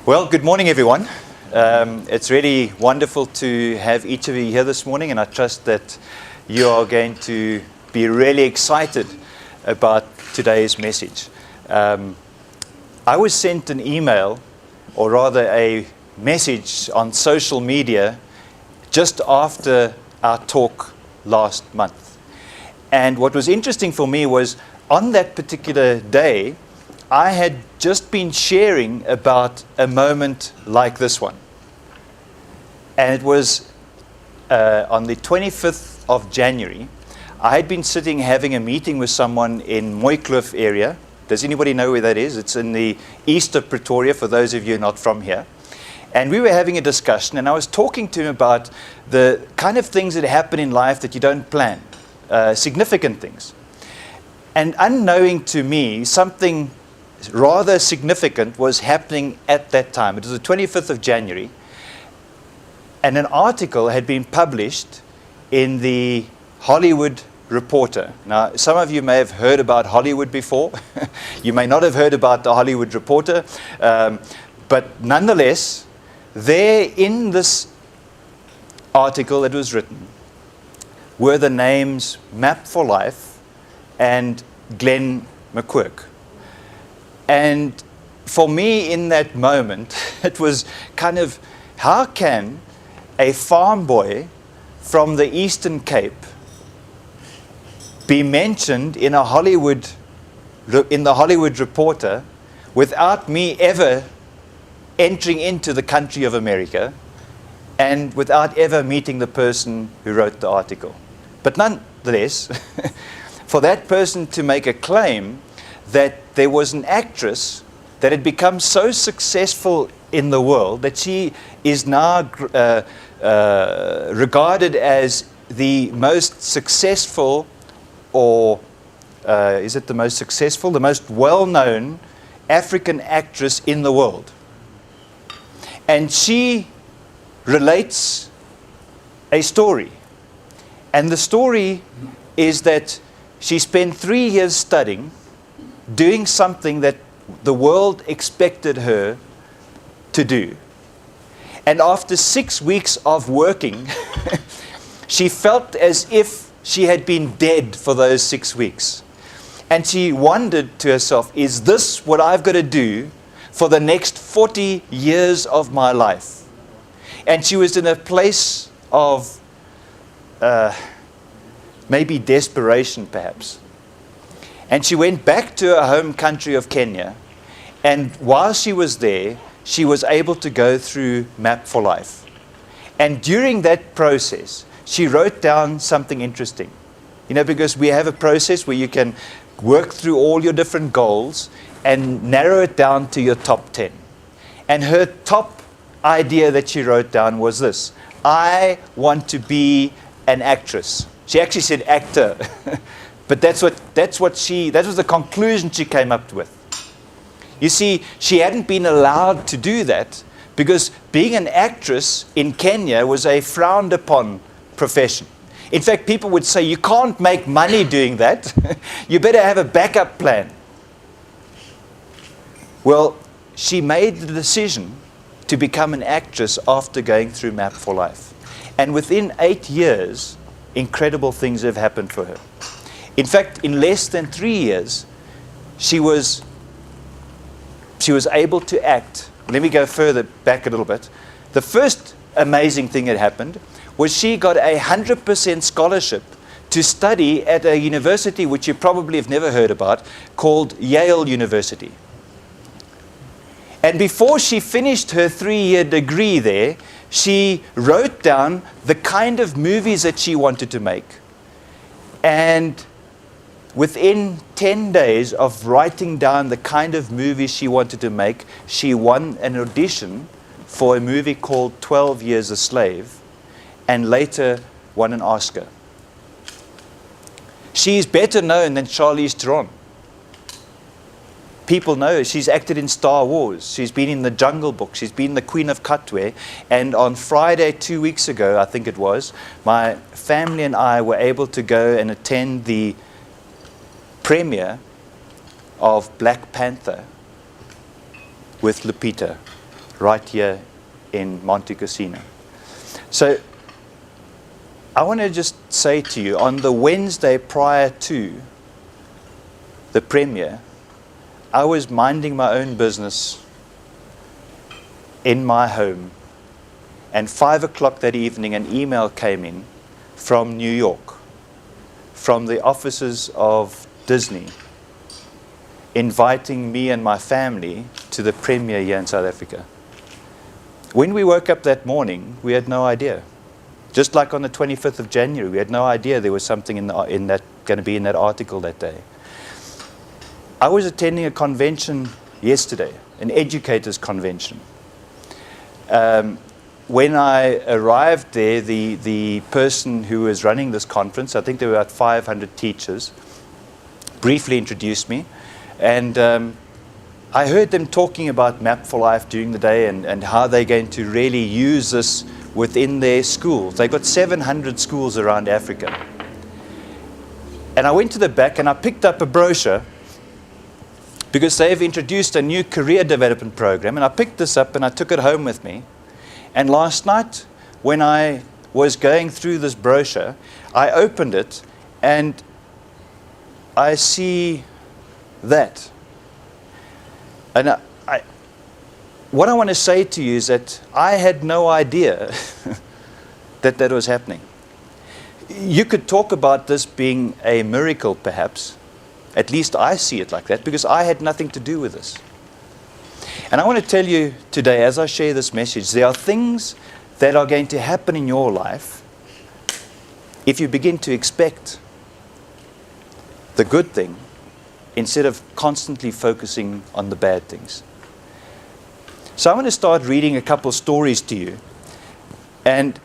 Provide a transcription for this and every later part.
Well, good morning, everyone. It's really wonderful to have each of you here this morning, and I trust that you are going to be really excited about today's message. I was sent an email, or rather a message on social media just after our talk last month. And what was interesting for me was on that particular day, I had just been sharing about a moment like this one. And it was on the 25th of January. I had been sitting having a meeting with someone in Mooikloof area. Does anybody know where that is? It's in the east of Pretoria, for those of you not from here. And we were having a discussion, and I was talking to him about the kind of things that happen in life that you don't plan, significant things. And unknowing to me, something rather significant was happening at that time. It was the 25th of January, and an article had been published in the Hollywood Reporter. Now, some of you may have heard about Hollywood before. You may not have heard about the Hollywood Reporter, but nonetheless, there in this article that was written were the names Map for Life and Glen McQuirk. And for me in that moment, it was kind of, how can a farm boy from the Eastern Cape be mentioned in the Hollywood Reporter without me ever entering into the country of America and without ever meeting the person who wrote the article? But nonetheless, for that person to make a claim that there was an actress that had become so successful in the world that she is now regarded as the most successful, or is it the most successful, the most well-known African actress in the world. And she relates a story. And the story is that she spent 3 years studying, doing something that the world expected her to do. And after 6 weeks of working, she felt as if she had been dead for those 6 weeks. And she wondered to herself, is this what I've got to do for the next 40 years of my life? And she was in a place of maybe desperation, perhaps. And she went back to her home country of Kenya, and while she was there, she was able to go through Map for Life. And during that process, she wrote down something interesting. You know, because we have a process where you can work through all your different goals and narrow it down to your top 10. And her top idea that she wrote down was this: I want to be an actress. She actually said actor. But that was the conclusion she came up with. You see, she hadn't been allowed to do that because being an actress in Kenya was a frowned upon profession. In fact, people would say, you can't make money doing that. You better have a backup plan. Well, she made the decision to become an actress after going through Map for Life. And within 8 years, incredible things have happened for her. In fact, in less than 3 years, she was able to act. Let me go further back a little bit. The first amazing thing that happened was she got a 100% scholarship to study at a university which you probably have never heard about, called Yale University. And before she finished her 3-year degree there, she wrote down the kind of movies that she wanted to make. And within 10 days of writing down the kind of movies she wanted to make, she won an audition for a movie called 12 Years a Slave, and later won an Oscar. She's better known than Charlize Theron. People know her. She's acted in Star Wars. She's been in The Jungle Book. She's been the Queen of Katwe. And on Friday, 2 weeks ago, I think it was, my family and I were able to go and attend the premiere of Black Panther with Lupita. right here in Monte Cassino. So I want to just say to you, on the Wednesday prior to the premiere, I was minding my own business in my home, and 5 o'clock that evening an email came in from New York, from the offices of Disney, inviting me and my family to the premiere here in South Africa. When we woke up that morning, we had no idea. Just like on the 25th of January, we had no idea there was something in that going to be in that article that day. I was attending a convention yesterday, an educators' convention. When I arrived there, the person who was running this conference, I think there were about 500 teachers, briefly introduced me. And I heard them talking about Map for Life during the day and how they're going to really use this within their schools. They've got 700 schools around Africa. And I went to the back and I picked up a brochure because they've introduced a new career development program. And I picked this up and I took it home with me. And last night, when I was going through this brochure, I opened it and I see that. And what I want to say to you is that I had no idea that that was happening. You could talk about this being a miracle, perhaps. At least I see it like that, because I had nothing to do with this. And I want to tell you today, as I share this message, there are things that are going to happen in your life if you begin to expect the good thing instead of constantly focusing on the bad things. So I want to start reading a couple stories to you. And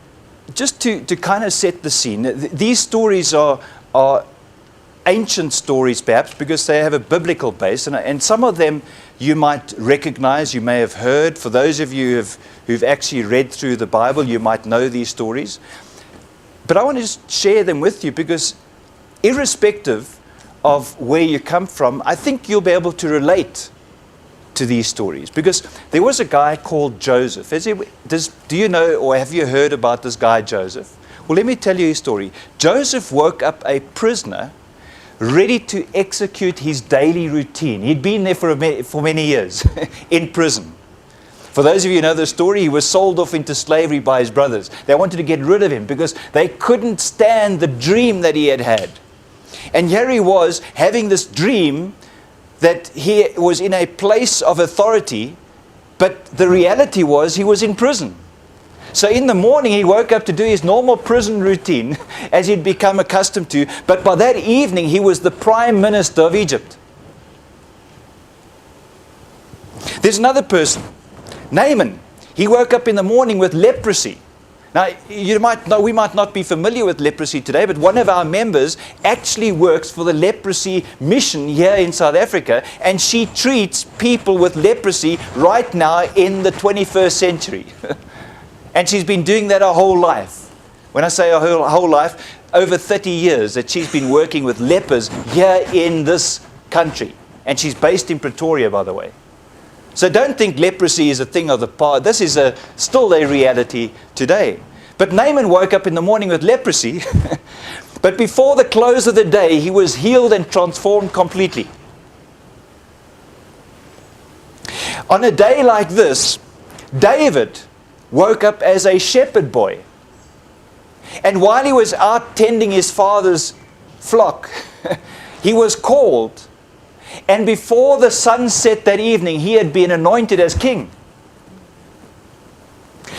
just to kind of set the scene, these stories are ancient stories perhaps because they have a biblical base. And some of them you might recognize, you may have heard. For those of you who've actually read through the Bible, you might know these stories. But I want to just share them with you because irrespective of where you come from, I think you'll be able to relate to these stories. Because there was a guy called Joseph. Do you know or have you heard about this guy Joseph? Well, let me tell you his story. Joseph woke up a prisoner ready to execute his daily routine. He'd been there for many years in prison. For those of you who know the story, he was sold off into slavery by his brothers. They wanted to get rid of him because they couldn't stand the dream that he had had. And here he was having this dream that he was in a place of authority, but the reality was he was in prison. So in the morning he woke up to do his normal prison routine as he'd become accustomed to, but by that evening he was the Prime Minister of Egypt. There's another person, Naaman. He woke up in the morning with leprosy. Now, we might not be familiar with leprosy today, but one of our members actually works for the leprosy mission here in South Africa, and she treats people with leprosy right now in the 21st century. And she's been doing that her whole life. When I say her whole life, over 30 years that she's been working with lepers here in this country. And she's based in Pretoria, by the way. So don't think leprosy is a thing of the past. This is still a reality today. But Naaman woke up in the morning with leprosy. But before the close of the day, he was healed and transformed completely. On a day like this, David woke up as a shepherd boy. And while he was out tending his father's flock, he was called. And before the sun set that evening, he had been anointed as king.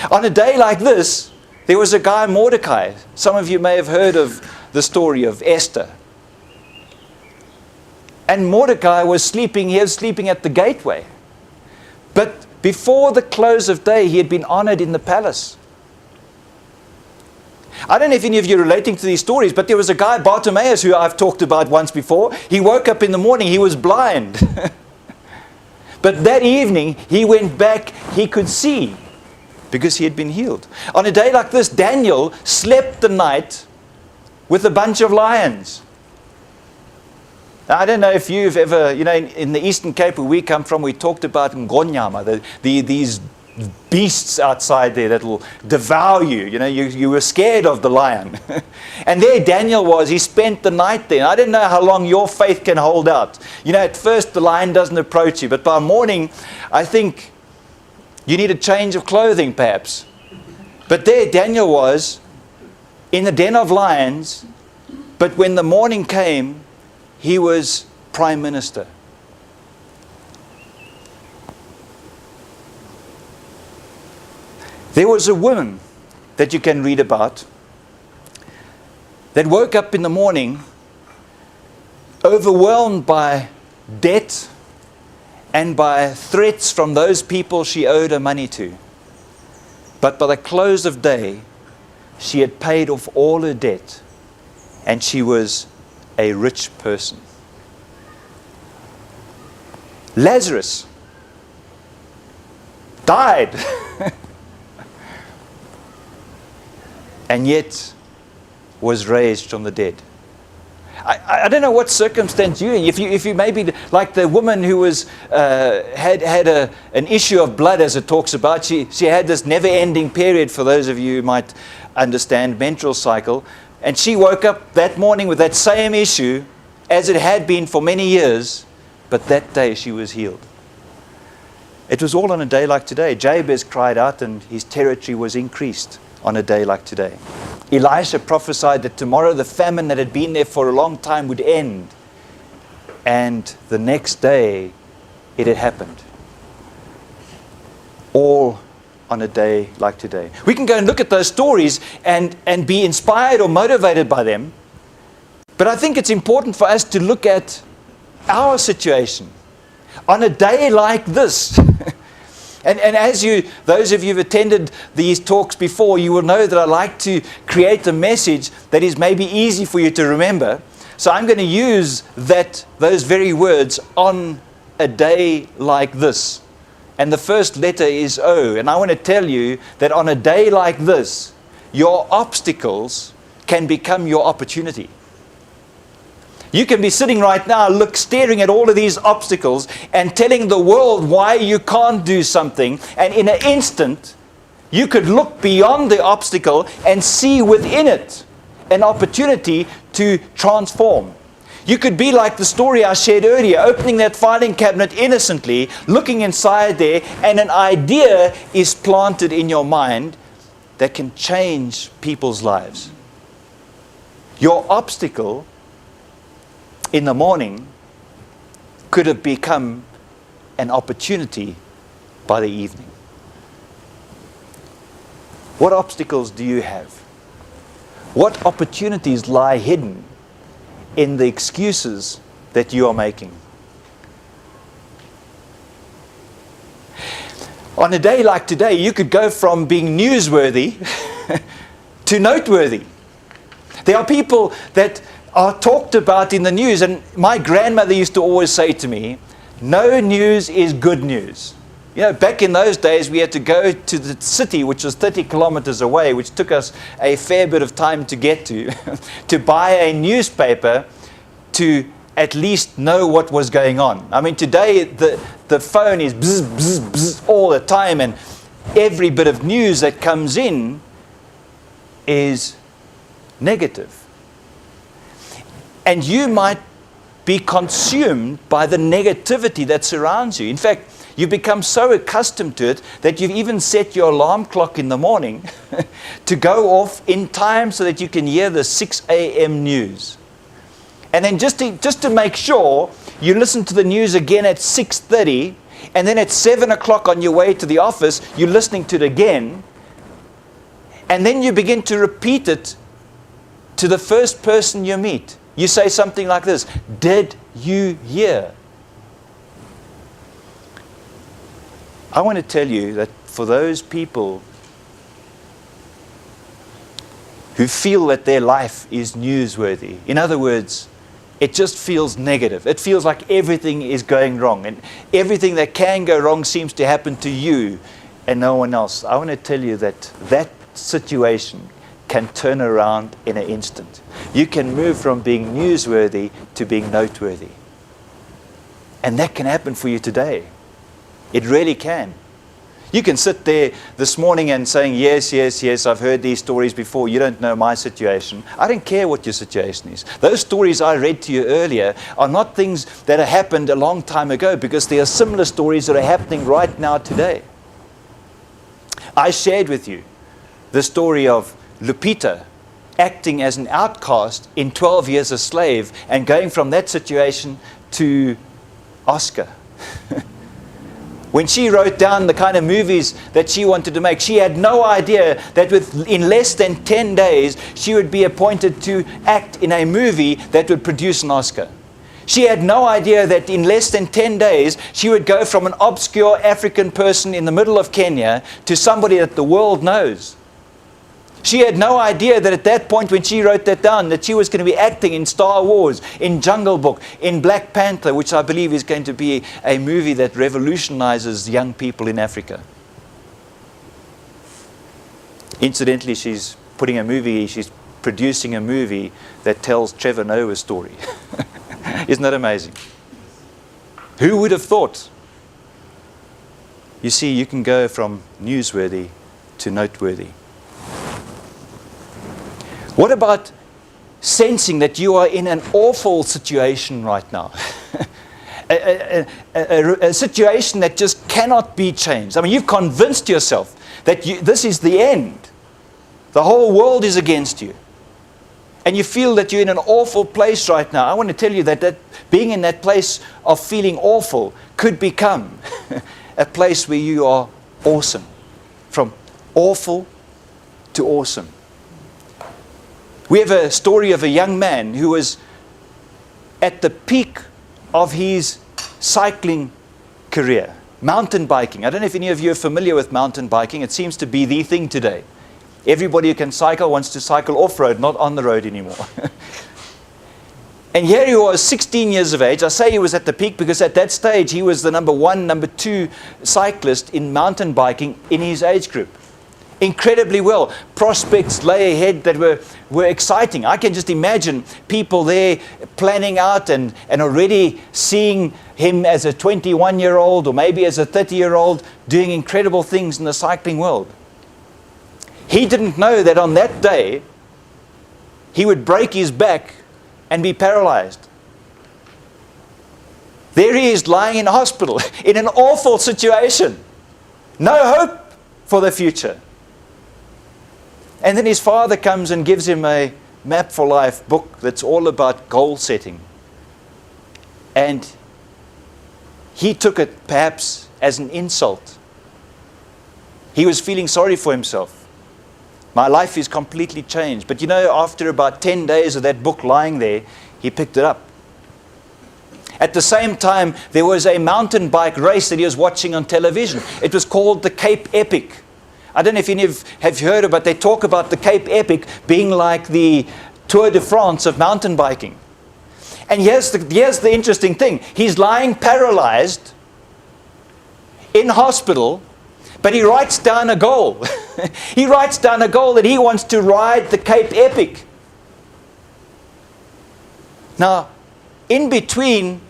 On a day like this, there was a guy, Mordecai. Some of you may have heard of the story of Esther. And Mordecai was sleeping, he was sleeping at the gateway. But before the close of day, he had been honored in the palace. I don't know if any of you are relating to these stories, but there was a guy, Bartimaeus, who I've talked about once before. He woke up in the morning, he was blind. But that evening, he went back, he could see, because he had been healed. On a day like this, Daniel slept the night with a bunch of lions. Now, I don't know if you've ever, in the Eastern Cape where we come from, we talked about Ngonyama, these beasts outside there that will devour you. You know, you were scared of the lion. And there Daniel was. He spent the night there. I don't know how long your faith can hold out. You know, at first the lion doesn't approach you, but by morning, I think you need a change of clothing perhaps. But there Daniel was in the den of lions, but when the morning came, he was prime minister. There was a woman that you can read about that woke up in the morning overwhelmed by debt and by threats from those people she owed her money to. But by the close of day, she had paid off all her debt and she was a rich person. Lazarus died. And yet was raised from the dead. I don't know what circumstance you're in. If you maybe like the woman who was had an issue of blood, as it talks about. She had this never-ending period. For those of you who might understand menstrual cycle, and she woke up that morning with that same issue as it had been for many years, but that day she was healed. It was all on a day like today. Jabez cried out, and his territory was increased. On a day like today, Elisha prophesied that tomorrow the famine that had been there for a long time would end. And the next day, it had happened. All on a day like today. We can go and look at those stories and be inspired or motivated by them. But I think it's important for us to look at our situation on a day like this. And as those of you who've attended these talks before, you will know that I like to create a message that is maybe easy for you to remember. So I'm going to use those very words, on a day like this. And the first letter is O. And I want to tell you that on a day like this, your obstacles can become your opportunity. You can be sitting right now, staring at all of these obstacles and telling the world why you can't do something. And in an instant, you could look beyond the obstacle and see within it an opportunity to transform. You could be like the story I shared earlier, opening that filing cabinet innocently, looking inside there, and an idea is planted in your mind that can change people's lives. Your obstacle in the morning could have become an opportunity by the evening. What obstacles do you have? What opportunities lie hidden in the excuses that you are making? On a day like today, you could go from being newsworthy to noteworthy. There are people that are talked about in the news, and my grandmother used to always say to me, no news is good news. You know, back in those days we had to go to the city, which was 30 kilometers away, which took us a fair bit of time to get to buy a newspaper to at least know what was going on. I mean, today the phone is bzz, bzz, bzz all the time, and every bit of news that comes in is negative. And you might be consumed by the negativity that surrounds you. In fact, you become so accustomed to it that you've even set your alarm clock in the morning to go off in time so that you can hear the 6 a.m. news. And then just to make sure, you listen to the news again at 6:30, and then at 7 o'clock on your way to the office, you're listening to it again. And then you begin to repeat it to the first person you meet. You say something like this: did you hear? I want to tell you that for those people who feel that their life is newsworthy, in other words, it just feels negative. It feels like everything is going wrong, and everything that can go wrong seems to happen to you and no one else. I want to tell you that that situation can turn around in an instant. You can move from being newsworthy to being noteworthy. And that can happen for you today. It really can. You can sit there this morning and saying, yes, yes, yes, I've heard these stories before. You don't know my situation. I don't care what your situation is. Those stories I read to you earlier are not things that have happened a long time ago, because there are similar stories that are happening right now today. I shared with you the story of Lupita acting as an outcast in 12 Years a Slave and going from that situation to Oscar. When she wrote down the kind of movies that she wanted to make, she had no idea that in less than 10 days, she would be appointed to act in a movie that would produce an Oscar. She had no idea that in less than 10 days, she would go from an obscure African person in the middle of Kenya to somebody that the world knows. She had no idea that at that point when she wrote that down, that she was going to be acting in Star Wars, in Jungle Book, in Black Panther, which I believe is going to be a movie that revolutionizes young people in Africa. Incidentally, she's producing a movie that tells Trevor Noah's story. Isn't that amazing? Who would have thought? You see, you can go from newsworthy to noteworthy. What about sensing that you are in an awful situation right now? a situation that just cannot be changed. I mean, you've convinced yourself that this is the end. The whole world is against you. And you feel that you're in an awful place right now. I want to tell you that being in that place of feeling awful could become a place where you are awesome. From awful to awesome. We have a story of a young man who was at the peak of his cycling career, mountain biking. I don't know if any of you are familiar with mountain biking. It seems to be the thing today. Everybody who can cycle wants to cycle off-road, not on the road anymore. And here he was, 16 years of age. I say he was at the peak because at that stage he was the number 1, number 2 cyclist in mountain biking in his age group. Incredibly well. Prospects lay ahead that were exciting. I can just imagine people there planning out and already seeing him as a 21-year-old or maybe as a 30-year-old doing incredible things in the cycling world. He didn't know that on that day he would break his back and be paralyzed. There he is lying in a hospital in an awful situation. No hope for the future. And then his father comes and gives him a Map for Life book that's all about goal setting. And he took it perhaps as an insult. He was feeling sorry for himself. My life is completely changed. But you know, after about 10 days of that book lying there, he picked it up. At the same time, there was a mountain bike race that he was watching on television. It was called the Cape Epic. I don't know if any of you have heard about it. They talk about the Cape Epic being like the Tour de France of mountain biking. And here's the interesting thing. He's lying paralyzed in hospital, but he writes down a goal. He writes down a goal that he wants to ride the Cape Epic. Now, in between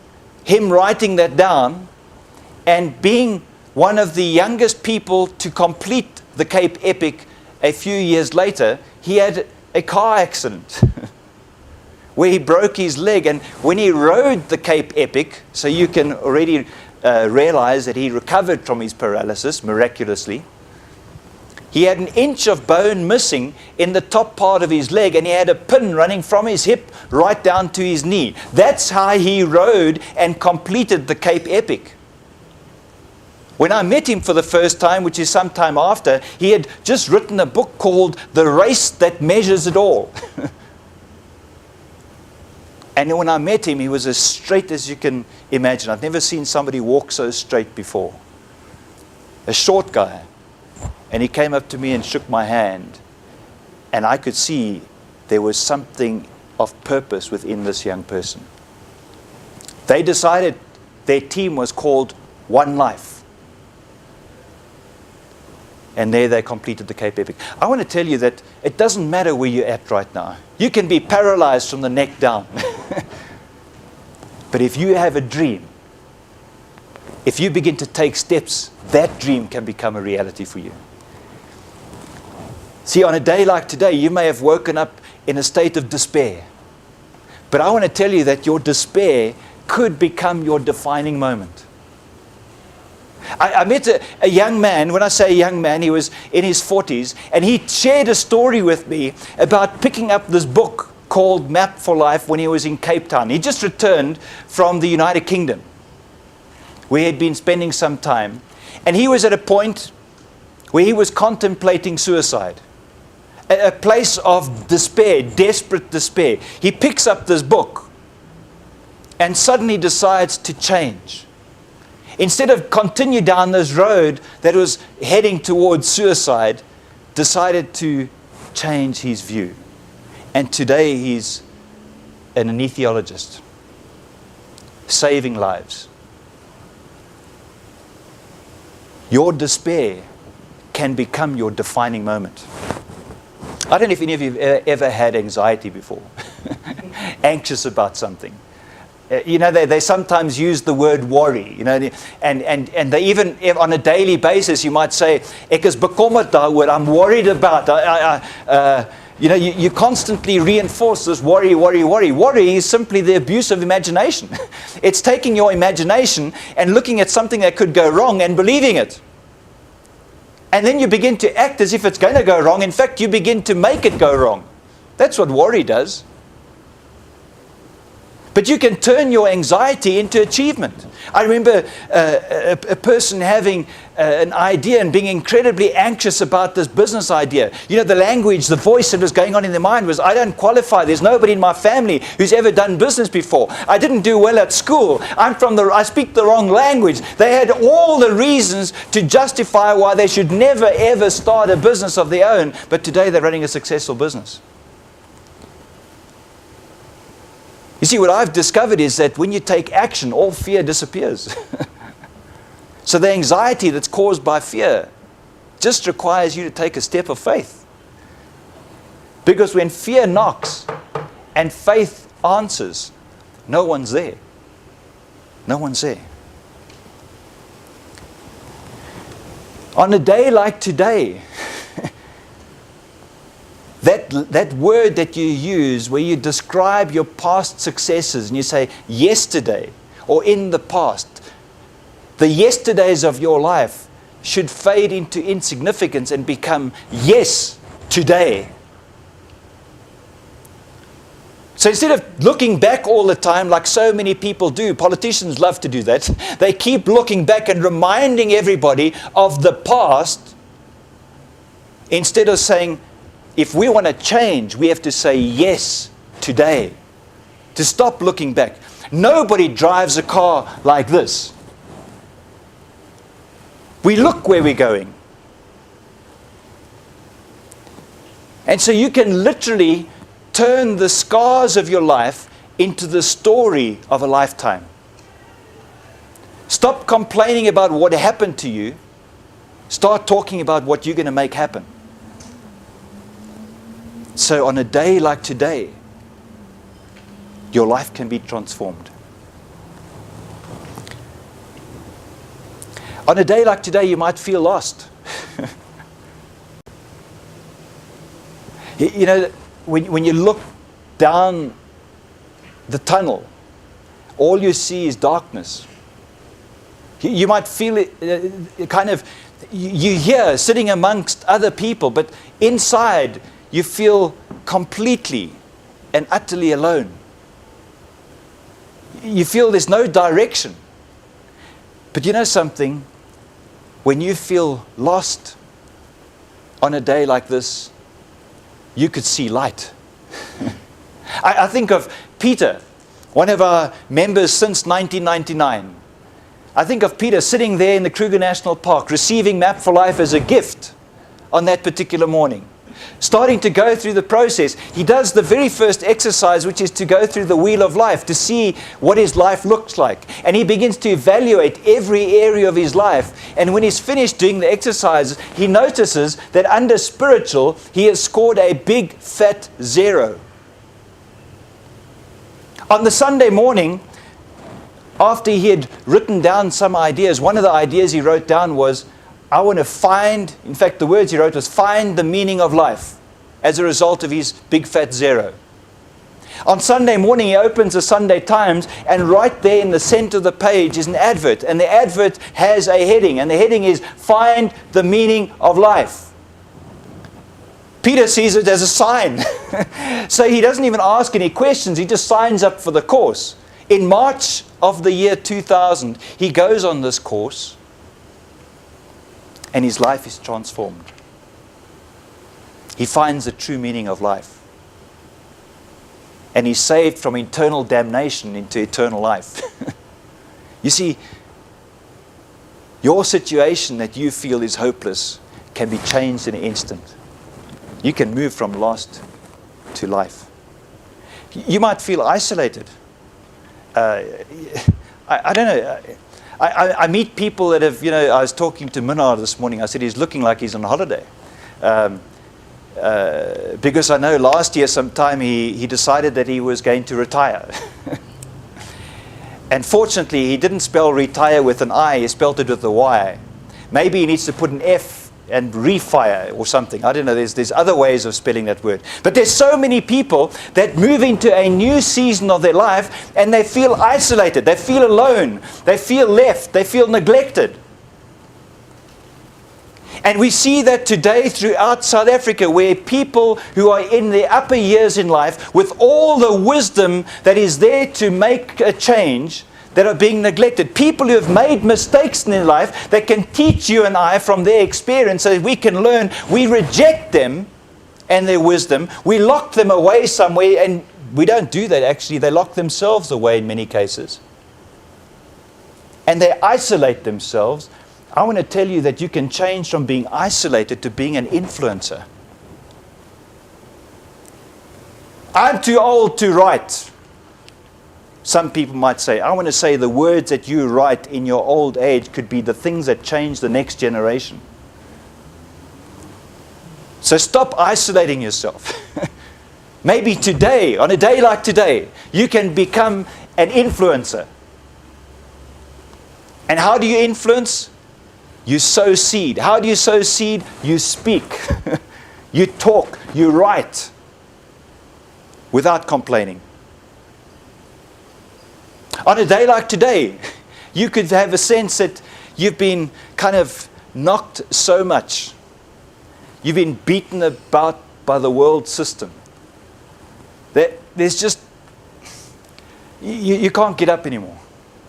him writing that down and being one of the youngest people to complete the Cape Epic a few years later, he had a car accident where he broke his leg. And when he rode the Cape Epic, so you can already realize that he recovered from his paralysis miraculously, he had an inch of bone missing in the top part of his leg, and he had a pin running from his hip right down to his knee. That's how he rode and completed the Cape Epic. When I met him for the first time, which is some time after, he had just written a book called The Race That Measures It All. And when I met him, he was as straight as you can imagine. I've never seen somebody walk so straight before. A short guy. And he came up to me and shook my hand. And I could see there was something of purpose within this young person. They decided their team was called One Life. And there they completed the Cape Epic. I want to tell you that it doesn't matter where you're at right now. You can be paralyzed from the neck down. But if you have a dream, if you begin to take steps, that dream can become a reality for you. See, on a day like today, you may have woken up in a state of despair. But I want to tell you that your despair could become your defining moment. I met a young man. When I say a young man, he was in his 40s, and he shared a story with me about picking up this book called Map for Life when he was in Cape Town. He just returned from the United Kingdom, where he had been spending some time, and he was at a point where he was contemplating suicide. A place of despair, desperate despair. He picks up this book and suddenly decides to change. Instead of continue down this road that was heading towards suicide, decided to change his view. And today he's an anesthesiologist, saving lives. Your despair can become your defining moment. I don't know if any of you have ever had anxiety before, anxious about something. They sometimes use the word worry, and they even, on a daily basis, you might say, "Ek is bekommerd daaroor, I'm worried about." You constantly reinforce this worry, worry, worry. Worry is simply the abuse of imagination. It's taking your imagination and looking at something that could go wrong and believing it. And then you begin to act as if it's going to go wrong. In fact, you begin to make it go wrong. That's what worry does. But you can turn your anxiety into achievement. I remember a person having an idea and being incredibly anxious about this business idea. The language, the voice that was going on in their mind was, "I don't qualify. There's nobody in my family who's ever done business before. I didn't do well at school. I speak the wrong language." They had all the reasons to justify why they should never ever start a business of their own. But today they're running a successful business. You see, what I've discovered is that when you take action, all fear disappears. So the anxiety that's caused by fear just requires you to take a step of faith. Because when fear knocks and faith answers, no one's there. No one's there. On a day like today, that word that you use where you describe your past successes and you say yesterday or in the past, the yesterdays of your life should fade into insignificance and become yes, today. So instead of looking back all the time like so many people do, politicians love to do that, they keep looking back and reminding everybody of the past instead of saying, if we want to change, we have to say yes today. To stop looking back. Nobody drives a car like this. We look where we're going. And so you can literally turn the scars of your life into the story of a lifetime. Stop complaining about what happened to you. Start talking about what you're going to make happen. So on a day like today, your life can be transformed. On a day like today, you might feel lost. When you look down the tunnel, all you see is darkness. You might feel it you hear sitting amongst other people, but inside you feel completely and utterly alone. You feel there's no direction. But you know something? When you feel lost on a day like this, you could see light. I think of Peter, one of our members since 1999. I think of Peter sitting there in the Kruger National Park, receiving Map for Life as a gift on that particular morning. Starting to go through the process. He does the very first exercise, which is to go through the wheel of life, to see what his life looks like. And he begins to evaluate every area of his life. And when he's finished doing the exercises, he notices that under spiritual, he has scored a big fat 0. On the Sunday morning after he had written down some ideas, one of the ideas he wrote down was, I want to find, in fact, the words he wrote was, find the meaning of life as a result of his big fat zero. On Sunday morning, he opens the Sunday Times, and right there in the center of the page is an advert. And the advert has a heading, and the heading is, Find the Meaning of Life. Peter sees it as a sign. So he doesn't even ask any questions, he just signs up for the course. In March of the year 2000, he goes on this course, and his life is transformed. He finds the true meaning of life. And he's saved from eternal damnation into eternal life. You see, your situation that you feel is hopeless can be changed in an instant. You can move from lost to life. You might feel isolated. I don't know. I meet people that have, I was talking to Minard this morning. I said he's looking like he's on holiday. Because I know last year sometime he decided that he was going to retire. And fortunately, he didn't spell retire with an I, he spelled it with a Y. Maybe he needs to put an F and refire or something. I don't know, there's other ways of spelling that word. But there's so many people that move into a new season of their life and they feel isolated, they feel alone, they feel left, they feel neglected. And we see that today throughout South Africa, where people who are in their upper years in life, with all the wisdom that is there to make a change, that are being neglected. People who have made mistakes in their life that can teach you and I from their experience so that we can learn. We reject them and their wisdom. We lock them away somewhere, and we don't do that actually. They lock themselves away in many cases. And they isolate themselves. I want to tell you that you can change from being isolated to being an influencer. I'm too old to write. Some people might say, I want to say the words that you write in your old age could be the things that change the next generation. So stop isolating yourself. Maybe today, on a day like today, you can become an influencer. And how do you influence? You sow seed. How do you sow seed? You speak. You talk. You write. Without complaining. On a day like today, you could have a sense that you've been kind of knocked so much. You've been beaten about by the world system. That there's just, you can't get up anymore.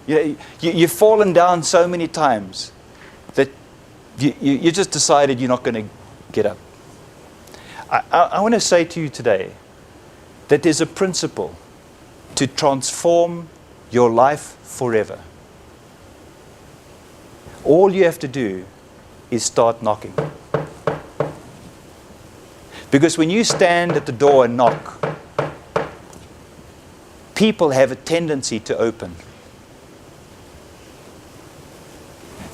You've fallen down so many times that you just decided you're not going to get up. I want to say to you today that there's a principle to transform your life forever. All you have to do is start knocking. Because when you stand at the door and knock, people have a tendency to open.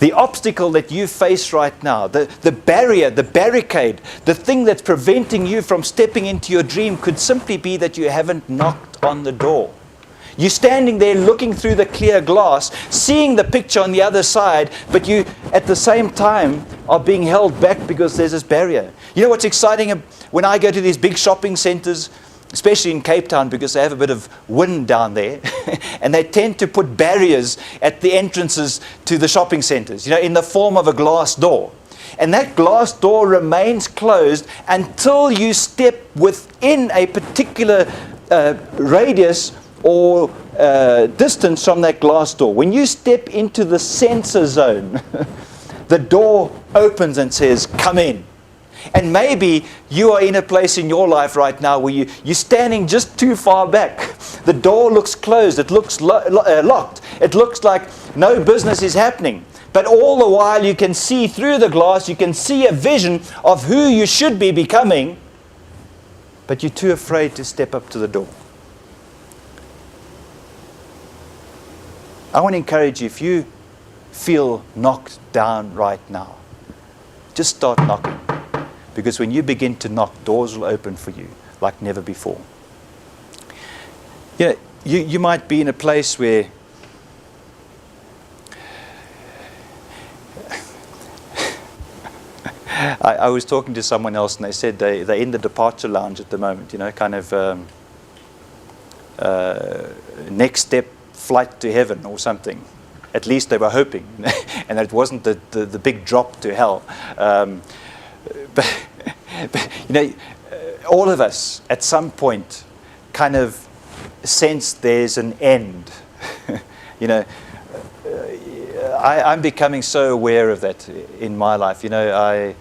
The obstacle that you face right now, the barrier, the barricade, the thing that's preventing you from stepping into your dream could simply be that you haven't knocked on the door. You're standing there looking through the clear glass, seeing the picture on the other side, but you, at the same time, are being held back because there's this barrier. You know what's exciting? When I go to these big shopping centers, especially in Cape Town, because they have a bit of wind down there, and they tend to put barriers at the entrances to the shopping centers, in the form of a glass door. And that glass door remains closed until you step within a particular radius or distance from that glass door. When you step into the sensor zone, the door opens and says, come in. And maybe you are in a place in your life right now where you're standing just too far back. The door looks closed. It looks locked. It looks like no business is happening. But all the while you can see through the glass, you can see a vision of who you should be becoming, but you're too afraid to step up to the door. I want to encourage you, if you feel knocked down right now, just start knocking. Because when you begin to knock, doors will open for you like never before. You might be in a place where I was talking to someone else, and they said they're in the departure lounge at the moment, kind of next step flight to heaven or something. At least they were hoping, and that it wasn't the big drop to hell. But all of us at some point kind of sense there's an end. I'm becoming so aware of that in my life. I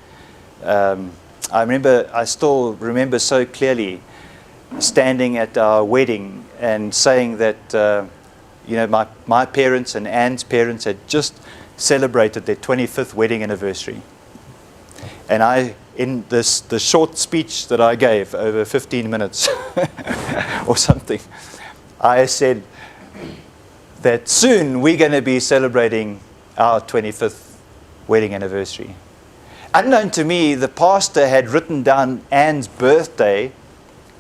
still remember so clearly standing at our wedding and saying that, my parents and Anne's parents had just celebrated their 25th wedding anniversary. And in the short speech that I gave over 15 minutes or something, I said that soon we're going to be celebrating our 25th wedding anniversary. Unknown to me, the pastor had written down Anne's birthday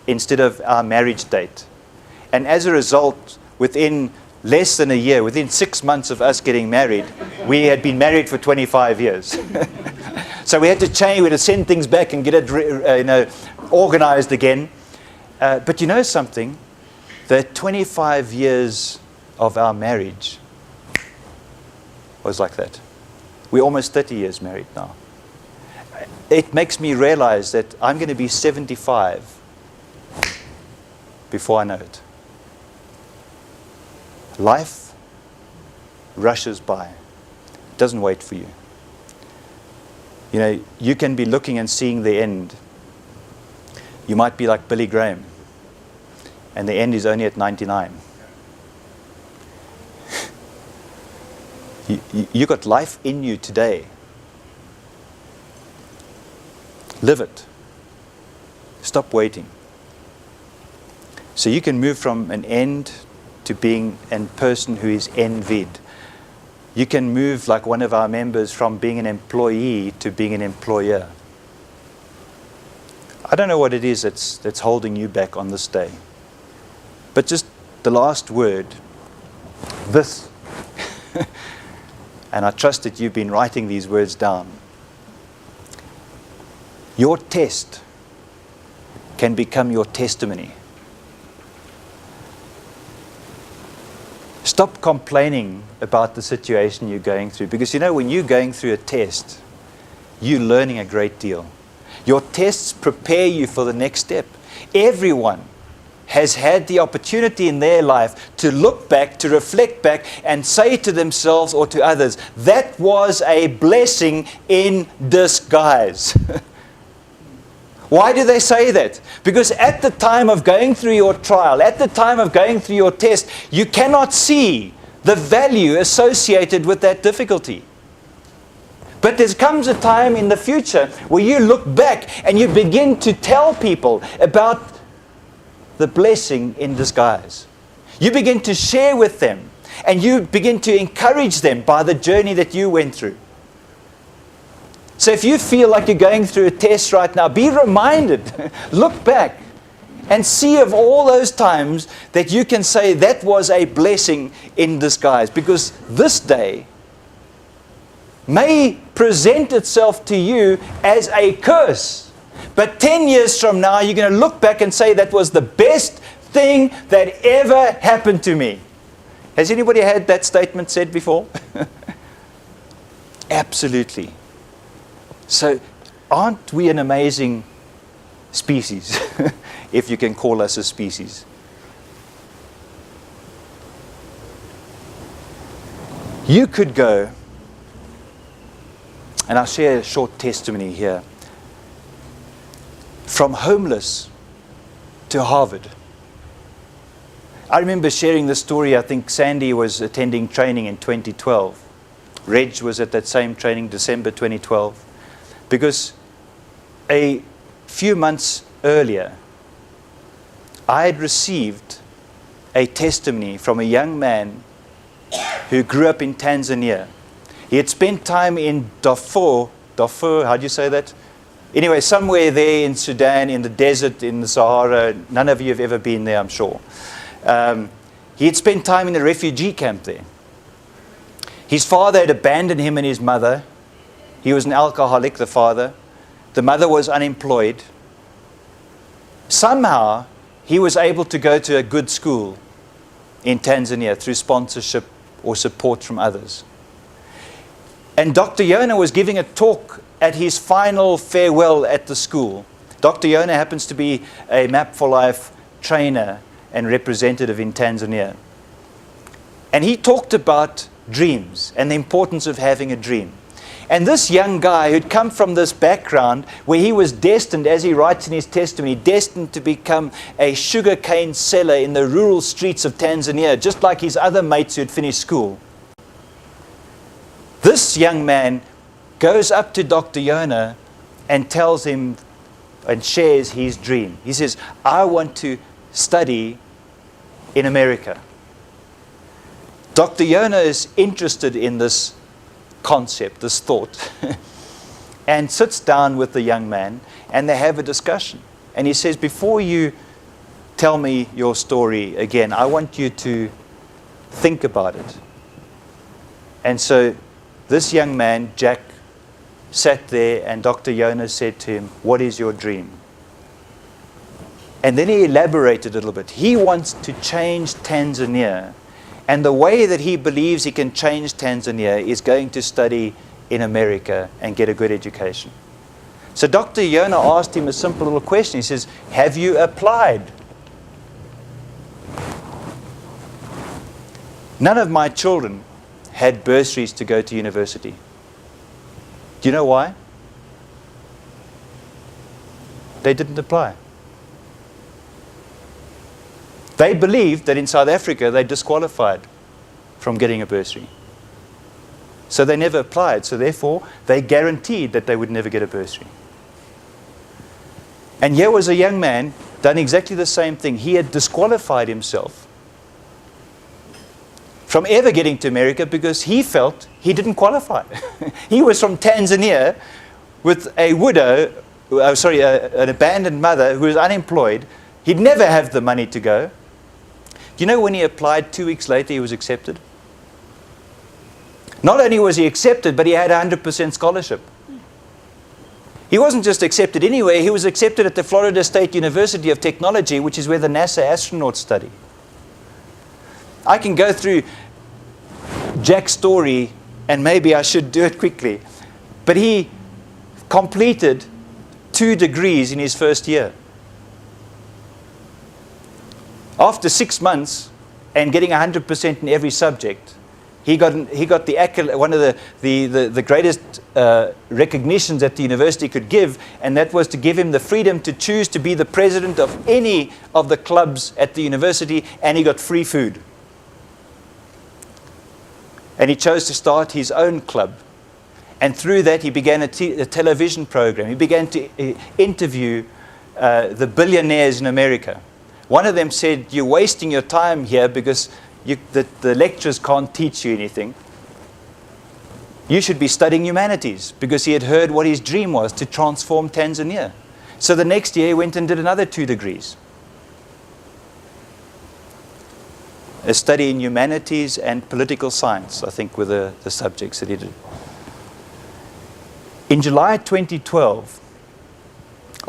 instead of our marriage date. And as a result, within less than a year, within 6 months of us getting married, we had been married for 25 years. So we had to change, we had to send things back and get it organized again. But you know something? The 25 years of our marriage was like that. We're almost 30 years married now. It makes me realize that I'm going to be 75 before I know it. Life rushes by. It doesn't wait for you. You can be looking and seeing the end. You might be like Billy Graham, and the end is only at 99. You got life in you today. Live it. Stop waiting. So you can move from an end to being a person who is envied. You can move like one of our members from being an employee to being an employer. I don't know what it is that's holding you back on this day. But just the last word, this. And I trust that you've been writing these words down. Your test can become your testimony. Stop complaining about the situation you're going through. Because when you're going through a test, you're learning a great deal. Your tests prepare you for the next step. Everyone has had the opportunity in their life to look back, to reflect back, and say to themselves or to others, that was a blessing in disguise. Why do they say that? Because at the time of going through your trial, at the time of going through your test, you cannot see the value associated with that difficulty. But there comes a time in the future where you look back and you begin to tell people about the blessing in disguise. You begin to share with them, and you begin to encourage them by the journey that you went through. So if you feel like you're going through a test right now, be reminded, look back and see of all those times that you can say that was a blessing in disguise. Because this day may present itself to you as a curse. But 10 years from now, you're going to look back and say that was the best thing that ever happened to me. Has anybody had that statement said before? Absolutely. So, aren't we an amazing species, if you can call us a species? You could go, and I'll share a short testimony here, from homeless to Harvard. I remember sharing this story. I think Sandy was attending training in 2012. Reg was at that same training, December 2012. Because a few months earlier, I had received a testimony from a young man who grew up in Tanzania. He had spent time in Darfur, how do you say that? Anyway, somewhere there in Sudan, in the desert, in the Sahara. None of you have ever been there, I'm sure. He had spent time in a refugee camp there. His father had abandoned him and his mother. He was an alcoholic, the father. The mother was unemployed. Somehow, he was able to go to a good school in Tanzania through sponsorship or support from others. And Dr. Yona was giving a talk at his final farewell at the school. Dr. Yona happens to be a Map for Life trainer and representative in Tanzania. And he talked about dreams and the importance of having a dream. And this young guy who'd come from this background where he was destined, as he writes in his testimony, destined to become a sugarcane seller in the rural streets of Tanzania, just like his other mates who had finished school. This young man goes up to Dr. Yona and tells him and shares his dream. He says, I want to study in America. Dr. Yona is interested in this concept, this thought, and sits down with the young man and they have a discussion. And he says, before you tell me your story again, I want you to think about it. And so this young man, Jack, sat there and Dr. Yona said to him, what is your dream? And then he elaborated a little bit. He wants to change Tanzania. And the way that he believes he can change Tanzania is going to study in America and get a good education. So Dr. Yona asked him a simple little question. He says, have you applied? None of my children had bursaries to go to university. Do you know why? They didn't apply. They believed that in South Africa they disqualified from getting a bursary. So they never applied. So therefore, they guaranteed that they would never get a bursary. And here was a young man done exactly the same thing. He had disqualified himself from ever getting to America because he felt he didn't qualify. He was from Tanzania with a widow, an abandoned mother who was unemployed. He'd never have the money to go. Do you know when he applied 2 weeks later, he was accepted? Not only was he accepted, but he had 100% scholarship. He wasn't just accepted anywhere, he was accepted at the Florida State University of Technology, which is where the NASA astronauts study. I can go through Jack's story, and maybe I should do it quickly. But he completed 2 degrees in his first year. After 6 months and getting 100% in every subject, he got one of the greatest recognitions that the university could give, and that was to give him the freedom to choose to be the president of any of the clubs at the university, and he got free food. And he chose to start his own club. And through that, he began a television program. He began to interview the billionaires in America. One of them said, you're wasting your time here because the lecturers can't teach you anything. You should be studying humanities, because he had heard what his dream was, to transform Tanzania. So the next year he went and did another 2 degrees. A study in humanities and political science, I think, were the subjects that he did. In July 2012,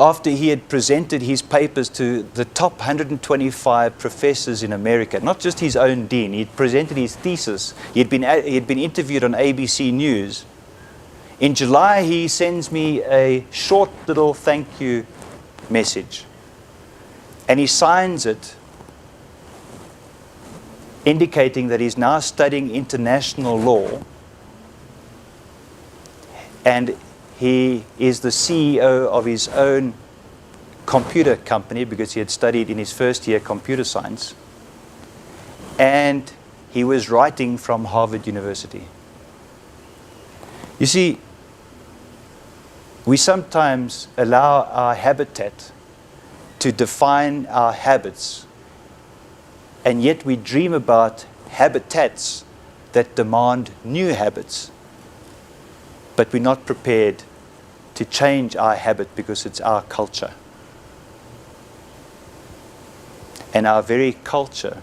after he had presented his papers to the top 125 professors in America, not just his own dean, he had presented his thesis, he had been interviewed on ABC News. In July, he sends me a short little thank you message. And he signs it, indicating that he's now studying international law, and he is the CEO of his own computer company, because he had studied in his first year computer science, and he was writing from Harvard University. You see, we sometimes allow our habitat to define our habits, and yet we dream about habitats that demand new habits, but we're not prepared to change our habit because it's our culture. And our very culture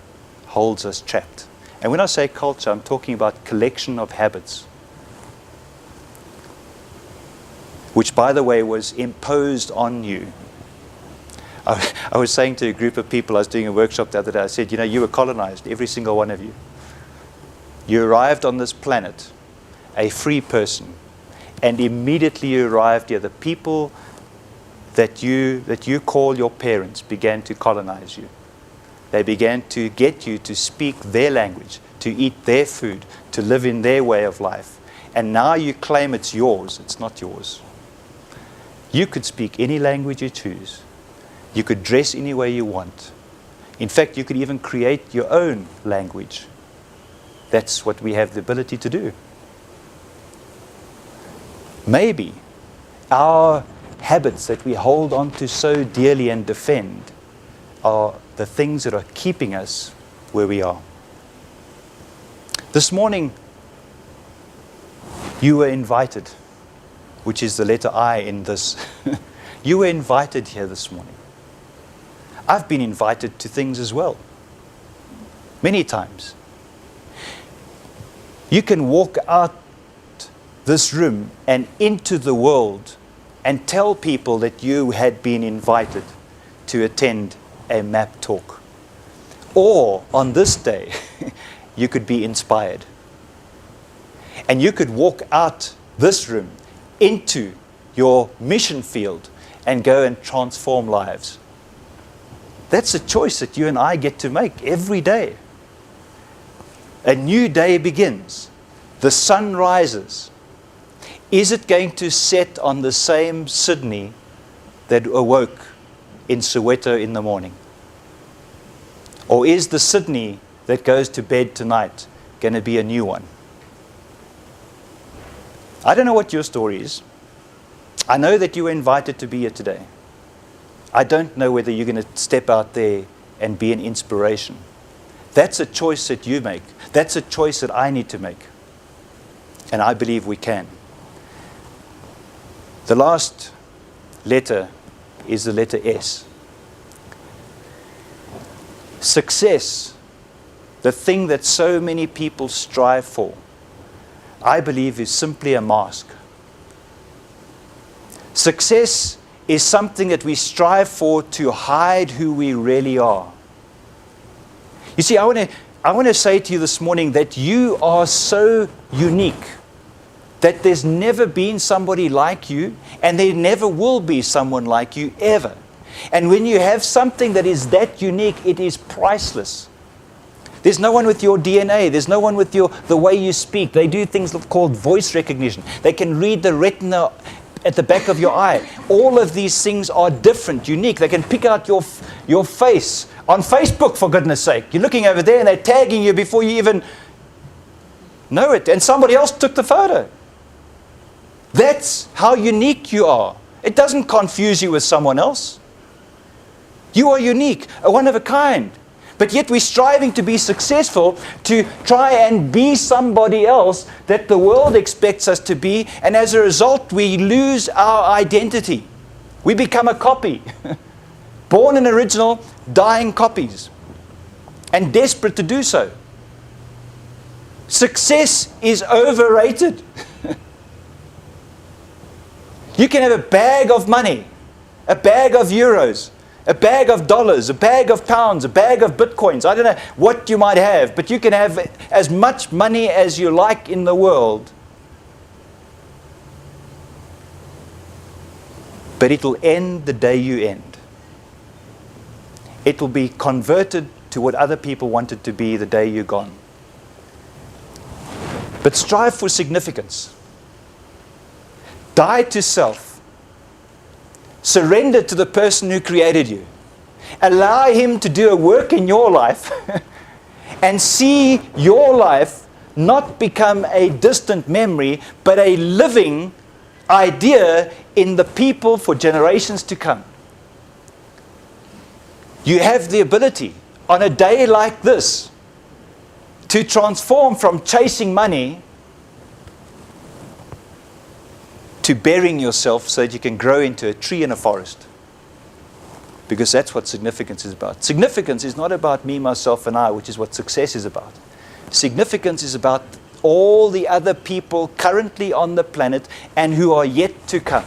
holds us trapped. And when I say culture, I'm talking about collection of habits. which, by the way, was imposed on you. I was saying to a group of people, I was doing a workshop the other day, I said, you know, you were colonized, every single one of you. You arrived on this planet, a free person, and immediately you arrived here. The people that you call your parents began to colonize you. They began to get you to speak their language, to eat their food, to live in their way of life. And now you claim it's yours. It's not yours. You could speak any language you choose. You could dress any way you want. In fact, you could even create your own language. That's what we have the ability to do. Maybe our habits that we hold on to so dearly and defend are the things that are keeping us where we are. This morning, you were invited, which is the letter I in this. You were invited here this morning. I've been invited to things as well, many times. You can walk out this room and into the world and tell people that you had been invited to attend a MAP talk. Or on this day, you could be inspired. And you could walk out this room into your mission field and go and transform lives. That's a choice that you and I get to make every day. A new day begins. The sun rises. Is it going to set on the same Sydney that awoke in Soweto in the morning? Or is the Sydney that goes to bed tonight going to be a new one? I don't know what your story is. I know that you were invited to be here today. I don't know whether you're going to step out there and be an inspiration. That's a choice that you make. That's a choice that I need to make. And I believe we can. The last letter is the letter S. Success, the thing that so many people strive for, I believe is simply a mask. Success is something that we strive for to hide who we really are. You see, I want to say to you this morning that you are so unique that there's never been somebody like you, and there never will be someone like you ever. And when you have something that is that unique, it is priceless. There's no one with your DNA. There's no one with the way you speak. They do things called voice recognition. They can read the retina at the back of your eye. All of these things are different, unique. They can pick out your face on Facebook, for goodness sake. You're looking over there and they're tagging you before you even know it. And somebody else took the photo. That's how unique you are. It doesn't confuse you with someone else. You are unique, a one of a kind. But yet we're striving to be successful, to try and be somebody else that the world expects us to be. And as a result, we lose our identity. We become a copy. Born an original, dying copies. And desperate to do so. Success is overrated. You can have a bag of money, a bag of euros, a bag of dollars, a bag of pounds, a bag of bitcoins. I don't know what you might have, but you can have as much money as you like in the world. But it will end the day you end. It will be converted to what other people want it to be the day you're gone. But strive for significance. Die to self. Surrender to the person who created you. Allow him to do a work in your life and see your life not become a distant memory, but a living idea in the people for generations to come. You have the ability on a day like this to transform from chasing money to burying yourself so that you can grow into a tree in a forest. Because that's what significance is about. Significance is not about me, myself, and I, which is what success is about. Significance is about all the other people currently on the planet and who are yet to come.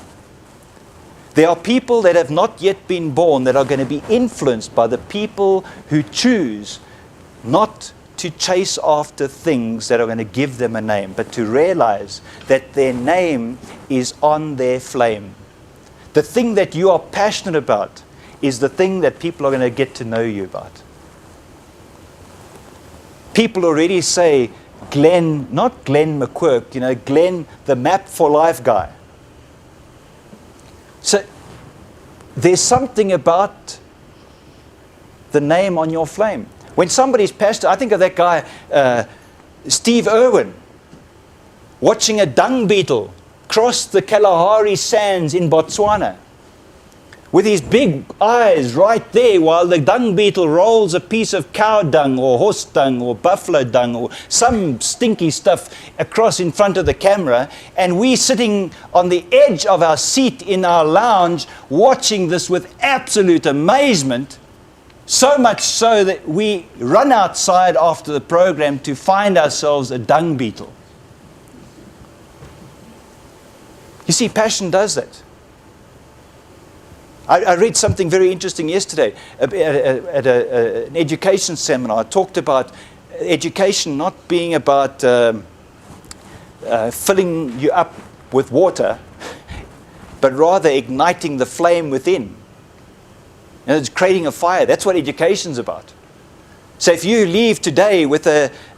There are people that have not yet been born that are going to be influenced by the people who choose not to chase after things that are going to give them a name, but to realize that their name is on their flame. The thing that you are passionate about is the thing that people are going to get to know you about. People already say, Glen, not Glen McQuirk, Glen, the Map for Life guy. So there's something about the name on your flame. When somebody's passionate, I think of that guy, Steve Irwin, watching a dung beetle cross the Kalahari sands in Botswana, with his big eyes right there while the dung beetle rolls a piece of cow dung or horse dung or buffalo dung or some stinky stuff across in front of the camera, and we sitting on the edge of our seat in our lounge watching this with absolute amazement, so much so that we run outside after the program to find ourselves a dung beetle. You see, passion does that. I read something very interesting yesterday at an education seminar. I talked about education not being about filling you up with water, but rather igniting the flame within. It's creating a fire. That's what education's about. So if you leave today with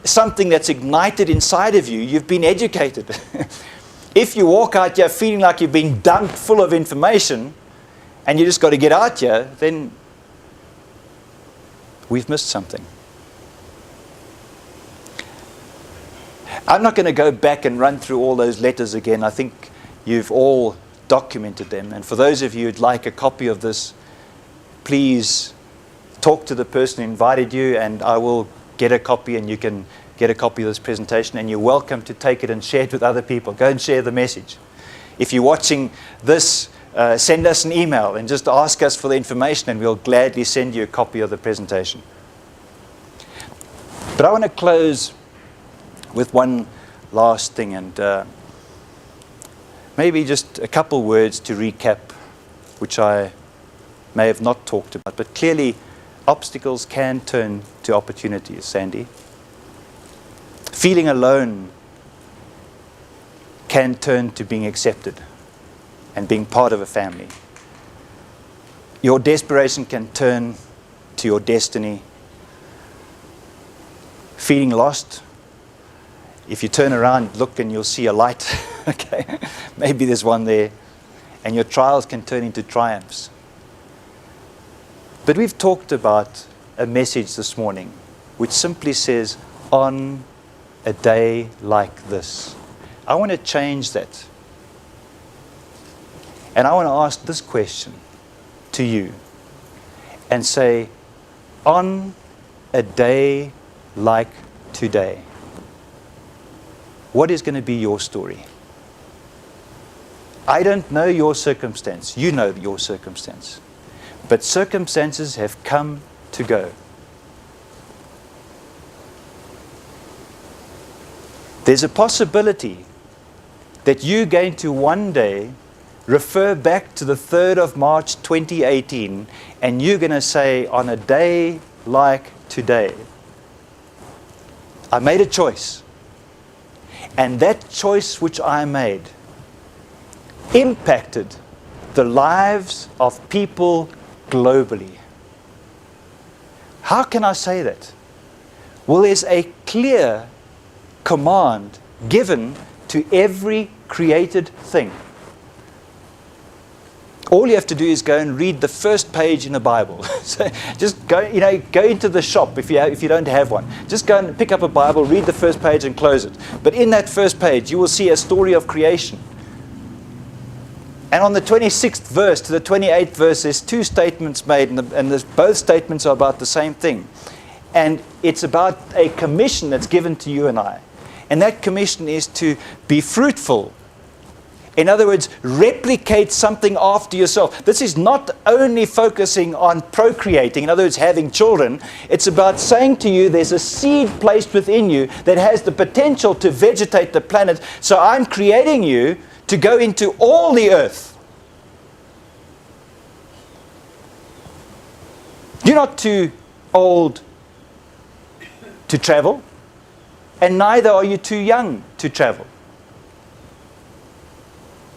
something that's ignited inside of you, you've been educated. If you walk out here feeling like you've been dumped full of information, and you just got to get out here, then we've missed something. I'm not going to go back and run through all those letters again. I think you've all documented them. And for those of you who'd like a copy of this, please talk to the person who invited you, and I will get a copy, and you can get a copy of this presentation, and you're welcome to take it and share it with other people. Go and share the message. If you're watching this, send us an email and just ask us for the information, and we'll gladly send you a copy of the presentation. But I want to close with one last thing, and maybe just a couple words to recap, which I may have not talked about. But clearly, obstacles can turn to opportunities, Sandy. Feeling alone can turn to being accepted and being part of a family. Your desperation can turn to your destiny. Feeling lost, if you turn around, look, and you'll see a light. Okay, maybe there's one there. And your trials can turn into triumphs. But we've talked about a message this morning which simply says, on a day like this. I want to change that. And I want to ask this question to you and say, on a day like today, what is going to be your story? I don't know your circumstance. You know your circumstance. But circumstances have come to go. There's a possibility that you're going to one day refer back to the 3rd of March 2018, and you're going to say, on a day like today, I made a choice. And that choice which I made impacted the lives of people globally. How can I say that? Well, there's a clear command given to every created thing. All you have to do is go and read the first page in the Bible. So just go into the shop if you don't have one. Just go and pick up a Bible, read the first page and close it. But in that first page, you will see a story of creation. And on the 26th verse to the 28th verse, there's two statements made, and both statements are about the same thing. And it's about a commission that's given to you and I. And that commission is to be fruitful. In other words, replicate something after yourself. This is not only focusing on procreating, in other words, having children. It's about saying to you, there's a seed placed within you that has the potential to vegetate the planet. So I'm creating you to go into all the earth You're not too old to travel, and neither are you too young to travel.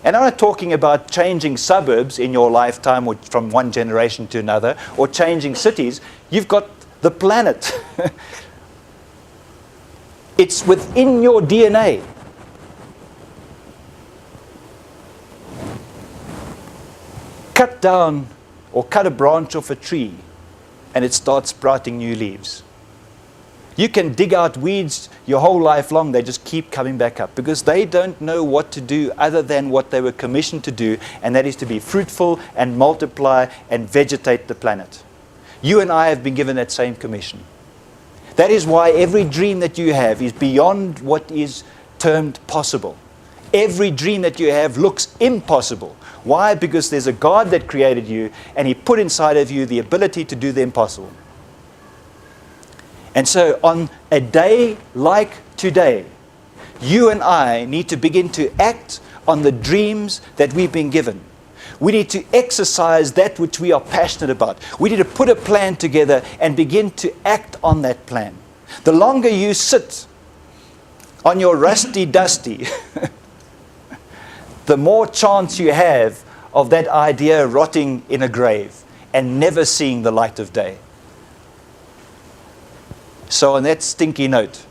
And I'm not talking about changing suburbs in your lifetime or from one generation to another, or changing cities. You've got the planet. It's within your DNA. Cut down or cut a branch off a tree and it starts sprouting new leaves. You can dig out weeds your whole life long, they just keep coming back up because they don't know what to do other than what they were commissioned to do, and that is to be fruitful and multiply and vegetate the planet. You and I have been given that same commission. That is why every dream that you have is beyond what is termed possible. Every dream that you have looks impossible. Why? Because there's a God that created you and He put inside of you the ability to do the impossible. And so on a day like today, you and I need to begin to act on the dreams that we've been given. We need to exercise that which we are passionate about. We need to put a plan together and begin to act on that plan. The longer you sit on your rusty dusty, the more chance you have of that idea rotting in a grave and never seeing the light of day. So on that stinky note,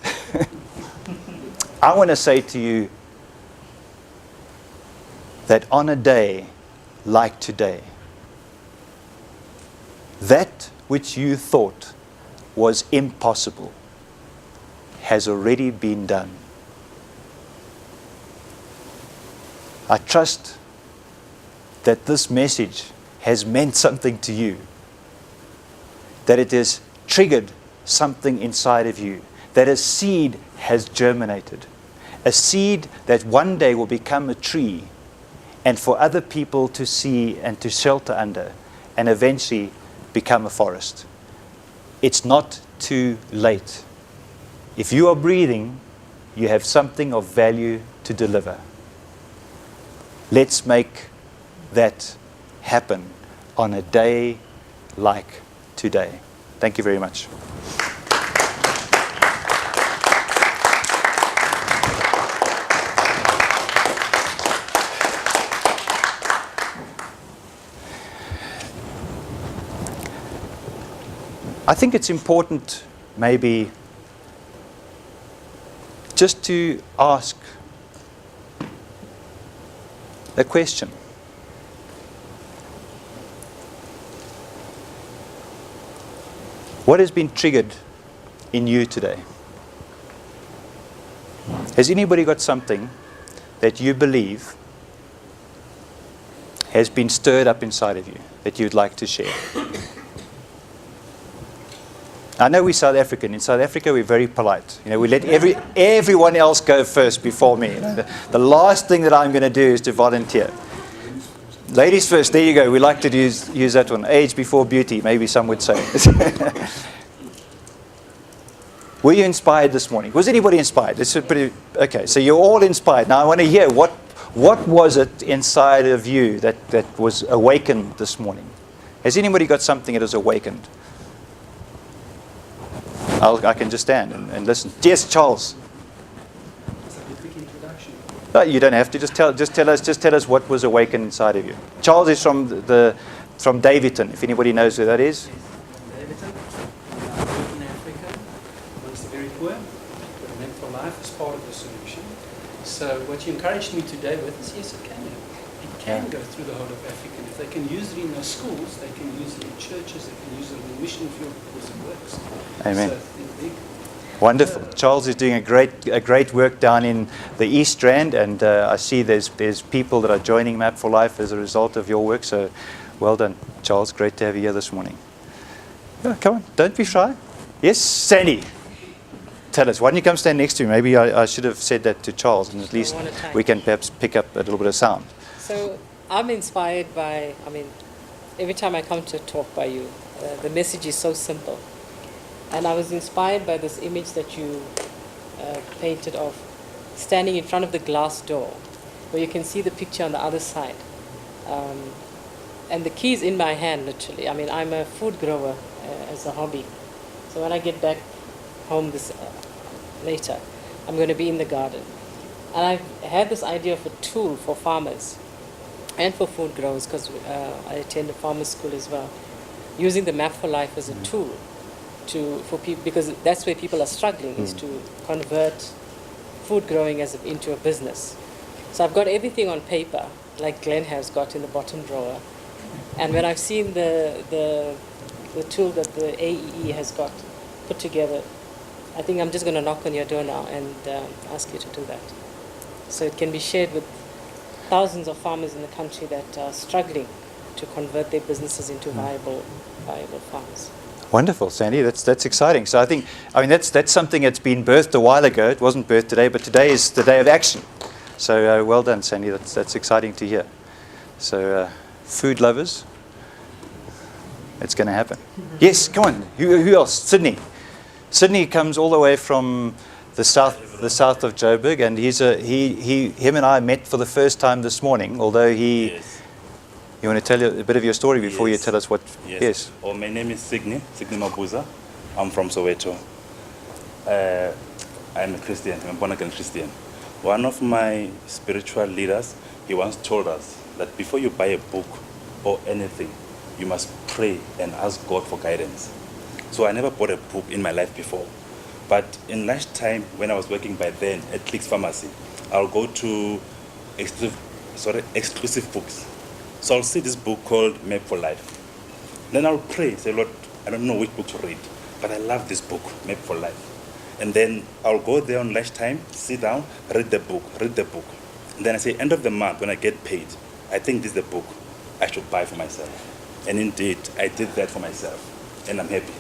I want to say to you that on a day like today, that which you thought was impossible has already been done. I trust that this message has meant something to you, that it has triggered something inside of you, that a seed has germinated, a seed that one day will become a tree and for other people to see and to shelter under, and eventually become a forest. It's not too late. If you are breathing, you have something of value to deliver. Let's make that happen on a day like today. Thank you very much. I think it's important maybe just to ask a question. What has been triggered in you today? Has anybody got something that you believe has been stirred up inside of you that you'd like to share? I know we're South African. In South Africa, we're very polite. You know, we let everyone else go first before me. You know, the last thing that I'm going to do is to volunteer. Ladies first. There you go. We like to use that one. Age before beauty, maybe some would say. Were you inspired this morning? Was anybody inspired? Okay, so you're all inspired. Now I want to hear what was it inside of you that was awakened this morning? Has anybody got something that was awakened? I can just stand and listen. Yes, Charles. It's like a quick introduction. No, you don't have to. Just tell us what was awakened inside of you. Charles is from Davidton. If anybody knows who that is. Yes, from Davidton. I work in Africa amongst the very poor. But Meant for Life is part of the solution. So what you encouraged me today with is yes, it can happen. It can go through the whole of Africa. And if they can use it in their schools, they can use it in churches, they can use it in the mission field because it works. Amen. So think big. Wonderful. Charles is doing a great work down in the East Rand, and I see there's people that are joining Map for Life as a result of your work. So, well done, Charles. Great to have you here this morning. Yeah, come on, don't be shy. Yes, Sandy. Tell us. Why don't you come stand next to me? Maybe I should have said that to Charles, and at least we can perhaps pick up a little bit of sound. So I'm inspired by, every time I come to talk by you, the message is so simple. And I was inspired by this image that you painted of standing in front of the glass door, where you can see the picture on the other side. And the key is in my hand, literally. I'm a food grower, as a hobby. So when I get back home later, I'm going to be in the garden. And I've had this idea of a tool for farmers and for food growers, because I attend a farmers school as well, using the Map for Life as a tool for people, because that's where people are struggling, is to convert food growing into a business. So I've got everything on paper, like Glen has got in the bottom drawer. And when I've seen the tool that the AEE has got put together, I think I'm just going to knock on your door now and ask you to do that. So it can be shared with thousands of farmers in the country that are struggling to convert their businesses into viable farms. Wonderful, Sandy. That's exciting. So I mean that's something that's been birthed a while ago. It wasn't birthed today, but today is the day of action. So well done, Sandy. That's exciting to hear. So food lovers, it's going to happen. Yes, come on. Who else? Sydney. Sydney comes all the way from the south of Joburg, and him and I met for the first time this morning. Although Yes. you want to tell a bit of your story before you Yes. tell us what? Yes. Oh, my name is Signy Mabuza. I'm from Soweto. I'm a Christian. I'm a born-again Christian. One of my spiritual leaders, he once told us that before you buy a book or anything, you must pray and ask God for guidance. So I never bought a book in my life before. But in lunchtime, when I was working by then at Clicks Pharmacy, I'll go to exclusive books. So I'll see this book called Map for Life. Then I'll pray, say, Lord, I don't know which book to read, but I love this book, Map for Life. And then I'll go there on lunchtime, sit down, read the book. And then I say, end of the month, when I get paid, I think this is the book I should buy for myself. And indeed, I did that for myself, and I'm happy.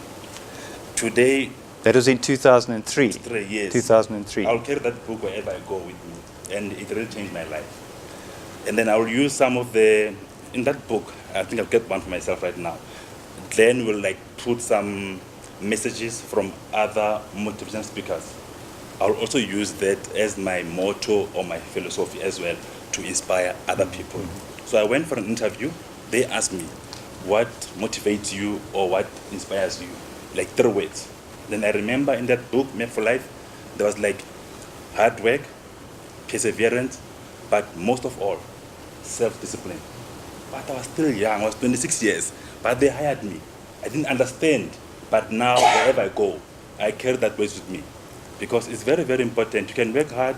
Today, That was in 2003. 3 years. 2003. I'll carry that book wherever I go with me, and it really changed my life. And then I'll use some of in that book, I think I'll get one for myself right now. Glenn will put some messages from other motivational speakers. I'll also use that as my motto or my philosophy as well to inspire other people. So I went for an interview. They asked me, what motivates you or what inspires you? 3 words. Then I remember in that book, Map for Life, there was hard work, perseverance, but most of all, self-discipline. But I was still young, I was 26 years, but they hired me. I didn't understand, but now wherever I go, I carry that weight with me. Because it's very, very important. You can work hard,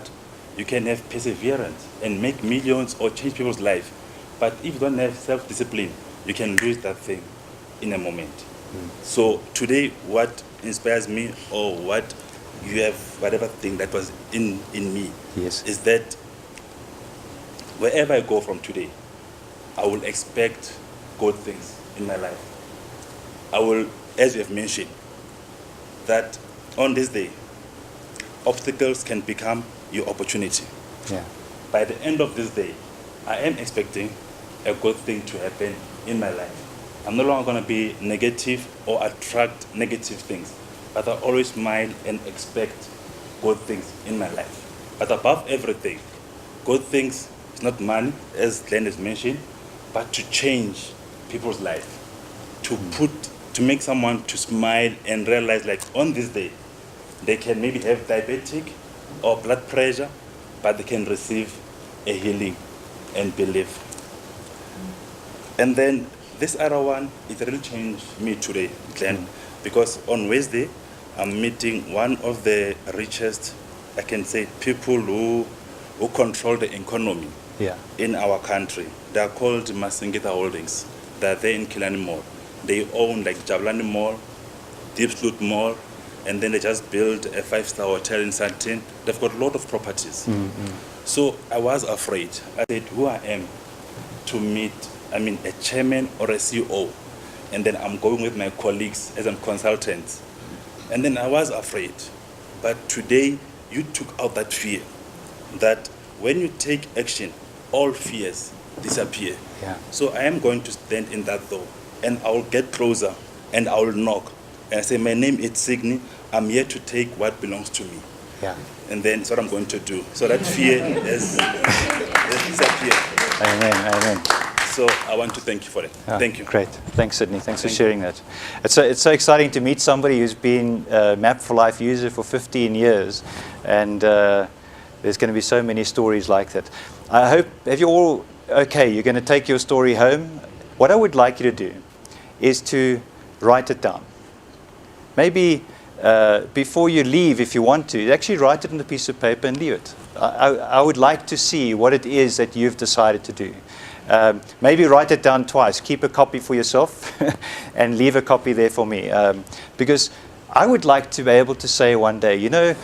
you can have perseverance and make millions or change people's life. But if you don't have self-discipline, you can lose that thing in a moment. So today, what inspires me, or what you have, whatever thing that was in me, Yes. is that wherever I go from today, I will expect good things in my life. I will, as you have mentioned, that on this day, obstacles can become your opportunity. Yeah. By the end of this day, I am expecting a good thing to happen in my life. I'm no longer going to be negative or attract negative things, but I always smile and expect good things in my life. But above everything, good things is not money, as Glenn has mentioned, but to change people's life, to make someone to smile and realize on this day, they can maybe have diabetic or blood pressure, but they can receive a healing and believe. And then this other one, it really changed me today, Glenn, because on Wednesday, I'm meeting one of the richest, I can say, people who control the economy in our country. They are called Masingita Holdings. They are there in Killarney Mall. They own Jabulani Mall, Deep Sloot Mall, and then they just built a 5-star hotel in Sandton. They've got a lot of properties. So I was afraid. I said, who I am to meet, a chairman or a CEO, and then I'm going with my colleagues as a consultant. And then I was afraid. But today, you took out that fear, that when you take action, all fears disappear. Yeah. So I am going to stand in that door, and I will get closer, and I will knock. And I say, my name is Signy. I'm here to take what belongs to me. Yeah. And then it's what I'm going to do. So that fear has disappeared. Amen. Amen. So I want to thank you for it. Thank you. Great. Thanks, Sydney. Thanks for Thank sharing that. It's so exciting to meet somebody who's been a Map for Life user for 15 years. And there's going to be so many stories like that. I hope, have you all, okay, you're going to take your story home. What I would like you to do is to write it down. Maybe before you leave, if you want to, actually write it on a piece of paper and leave it. I would like to see what it is that you've decided to do. Maybe write it down twice. Keep a copy for yourself and leave a copy there for me. Because I would like to be able to say one day, you know,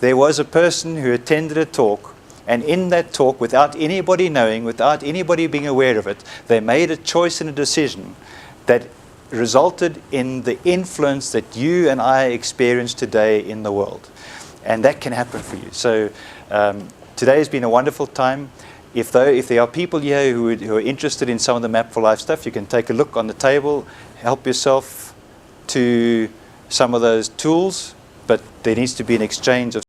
there was a person who attended a talk, and in that talk, without anybody knowing, without anybody being aware of it, they made a choice and a decision that resulted in the influence that you and I experience today in the world. And that can happen for you. So today has been a wonderful time. If there are people here who are interested in some of the Map for Life stuff, you can take a look on the table, help yourself to some of those tools, but there needs to be an exchange of